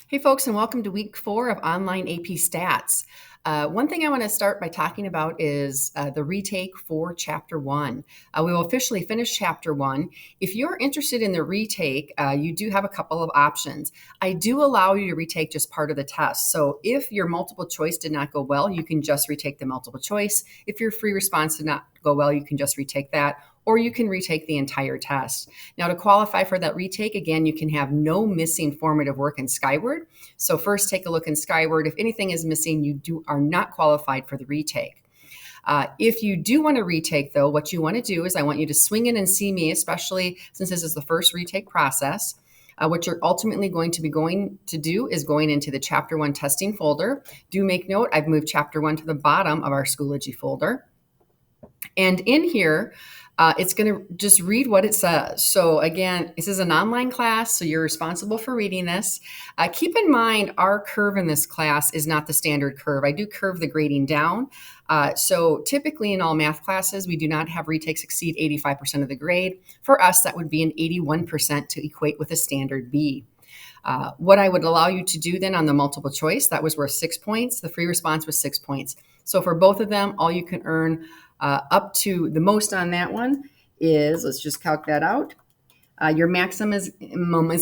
Hey, folks, and welcome to week 4 of online AP Stats. One thing I want to start by talking about is the retake for Chapter 1. We will officially finish Chapter 1. If you're interested in the retake, you do have a couple of options. I do allow you to retake just part of the test. So if your multiple choice did not go well, you can just retake the multiple choice. If your free response did not go well, you can just retake that, or you can retake the entire test. Now, to qualify for that retake, again, you can have no missing formative work in Skyward. So first, take a look in Skyward. If anything is missing, you are not qualified for the retake. If you do want to retake, though, what you want to do is I want you to swing in and see me, especially since this is the first retake process. What you're ultimately going to be going to do is going into the Chapter 1 testing folder. Do make note, I've moved Chapter 1 to the bottom of our Schoology folder. And in here, it's going to just read what it says. So again, this is an online class, so you're responsible for reading this. Keep in mind, our curve in this class is not the standard curve. I do curve the grading down. So typically in all math classes, we do not have retakes exceed 85% of the grade. For us, that would be an 81% to equate with a standard B. What I would allow you to do then on the multiple choice, that was worth 6 points. The free response was 6 points. So for both of them, all you can earn up to the most on that one is, let's just calc that out. Your maximum is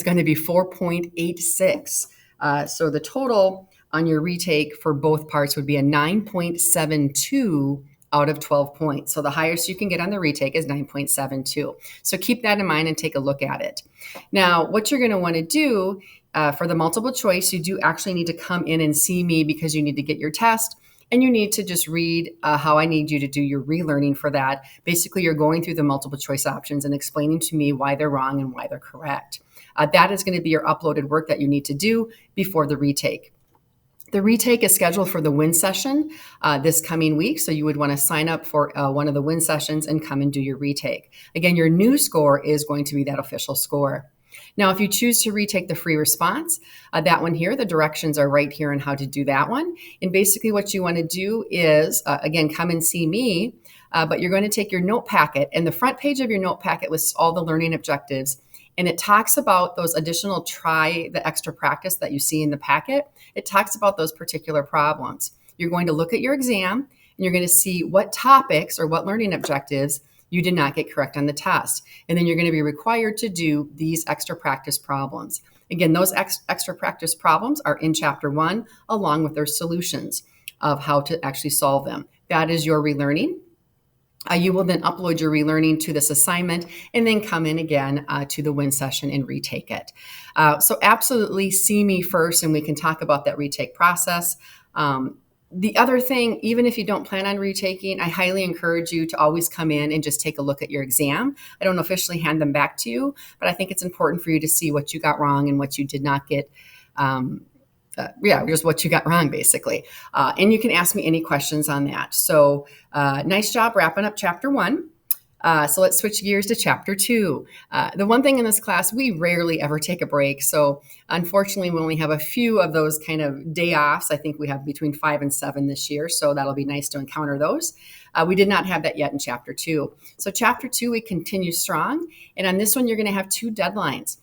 going to be 4.86. So the total on your retake for both parts would be a 9.72 out of 12 points. So the highest you can get on the retake is 9.72. So keep that in mind and take a look at it. Now, what you're going to want to do for the multiple choice, you do actually need to come in and see me because you need to get your test. And you need to just read how I need you to do your relearning for that. Basically, you're going through the multiple choice options and explaining to me why they're wrong and why they're correct. That is going to be your uploaded work that you need to do before the retake. The retake is scheduled for the WIN session this coming week, so you would want to sign up for one of the WIN sessions and come and do your retake. Again, your new score is going to be that official score. Now, if you choose to retake the free response, that one here, the directions are right here on how to do that one. And basically what you want to do is, again, come and see me, but you're going to take your note packet, and the front page of your note packet lists all the learning objectives. And it talks about those additional try the extra practice that you see in the packet. It talks about those particular problems. You're going to look at your exam, and you're going to see what topics or what learning objectives you did not get correct on the test. And then you're going to be required to do these extra practice problems. Again, those extra practice problems are in Chapter 1, along with their solutions of how to actually solve them. That is your relearning. You will then upload your relearning to this assignment and then come in again to the WIN session and retake it. So absolutely see me first and we can talk about that retake process. The other thing, even if you don't plan on retaking, I highly encourage you to always come in and just take a look at your exam. I don't officially hand them back to you, but I think it's important for you to see what you got wrong and what you did not get. Just what you got wrong, basically. And you can ask me any questions on that. So nice job wrapping up Chapter 1. So let's switch gears to Chapter 2. The one thing in this class, we rarely ever take a break. So unfortunately, we only have a few of those kind of day offs. I think we have between 5 and 7 this year. So that'll be nice to encounter those. We did not have that yet in Chapter 2. So Chapter 2, we continue strong. And on this one, you're going to have 2 deadlines.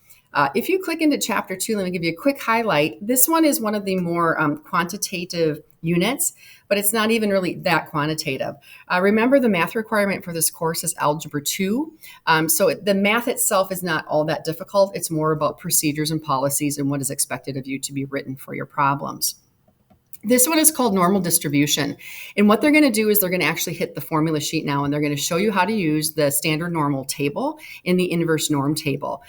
If you click into Chapter 2, let me give you a quick highlight. This one is one of the more quantitative units, but it's not even really that quantitative. Remember, the math requirement for this course is Algebra 2. So the math itself is not all that difficult. It's more about procedures and policies and what is expected of you to be written for your problems. This one is called normal distribution. And what they're going to do is they're going to actually hit the formula sheet now, and they're going to show you how to use the standard normal table and the inverse norm table.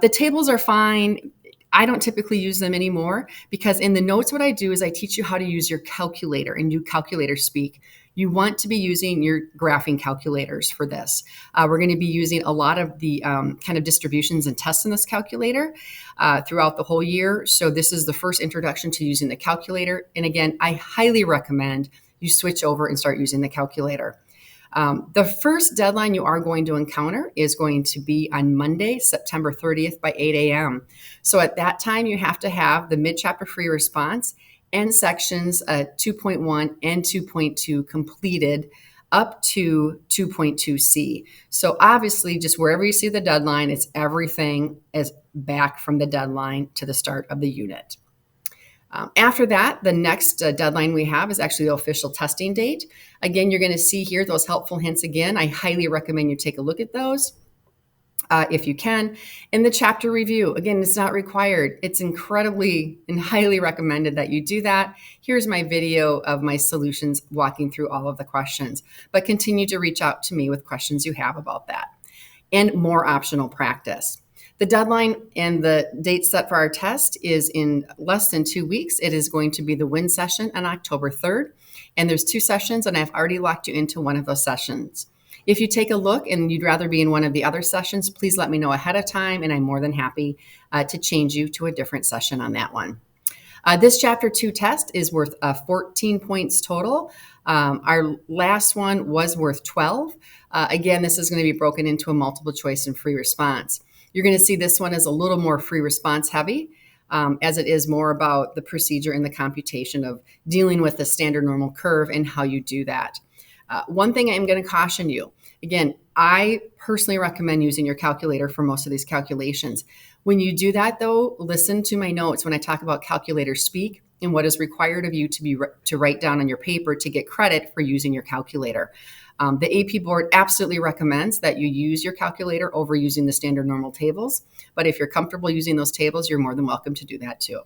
The tables are fine. I don't typically use them anymore because in the notes, what I do is I teach you how to use your calculator and do calculator speak. You want to be using your graphing calculators for this. We're going to be using a lot of the kind of distributions and tests in this calculator throughout the whole year. So this is the first introduction to using the calculator. And again, I highly recommend you switch over and start using the calculator. The first deadline you are going to encounter is going to be on Monday, September 30th by 8 a.m. So at that time, you have to have the mid-chapter free response and sections 2.1 and 2.2 completed up to 2.2c. So obviously, just wherever you see the deadline, it's everything is back from the deadline to the start of the unit. After that, the next deadline we have is actually the official testing date. Again, you're going to see here those helpful hints again. I highly recommend you take a look at those. If you can. In the chapter review, again, it's not required. It's incredibly and highly recommended that you do that. Here's my video of my solutions walking through all of the questions, but continue to reach out to me with questions you have about that. And more optional practice. The deadline and the date set for our test is in less than 2 weeks. It is going to be the WIN session on October 3rd. And there's 2 sessions, and I've already locked you into one of those sessions. If you take a look and you'd rather be in one of the other sessions, please let me know ahead of time, and I'm more than happy to change you to a different session on that one. This Chapter 2 test is worth 14 points total. Our last one was worth 12. Again, this is going to be broken into a multiple choice and free response. You're going to see this one is a little more free response heavy, as it is more about the procedure and the computation of dealing with the standard normal curve and how you do that. One thing I'm going to caution you, again, I personally recommend using your calculator for most of these calculations. When you do that, though, listen to my notes when I talk about calculator speak and what is required of you to write down on your paper to get credit for using your calculator. The AP board absolutely recommends that you use your calculator over using the standard normal tables. But if you're comfortable using those tables, you're more than welcome to do that too.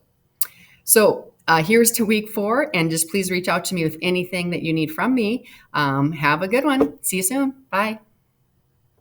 So here's to week 4, and just please reach out to me with anything that you need from me. Have a good one. See you soon. Bye.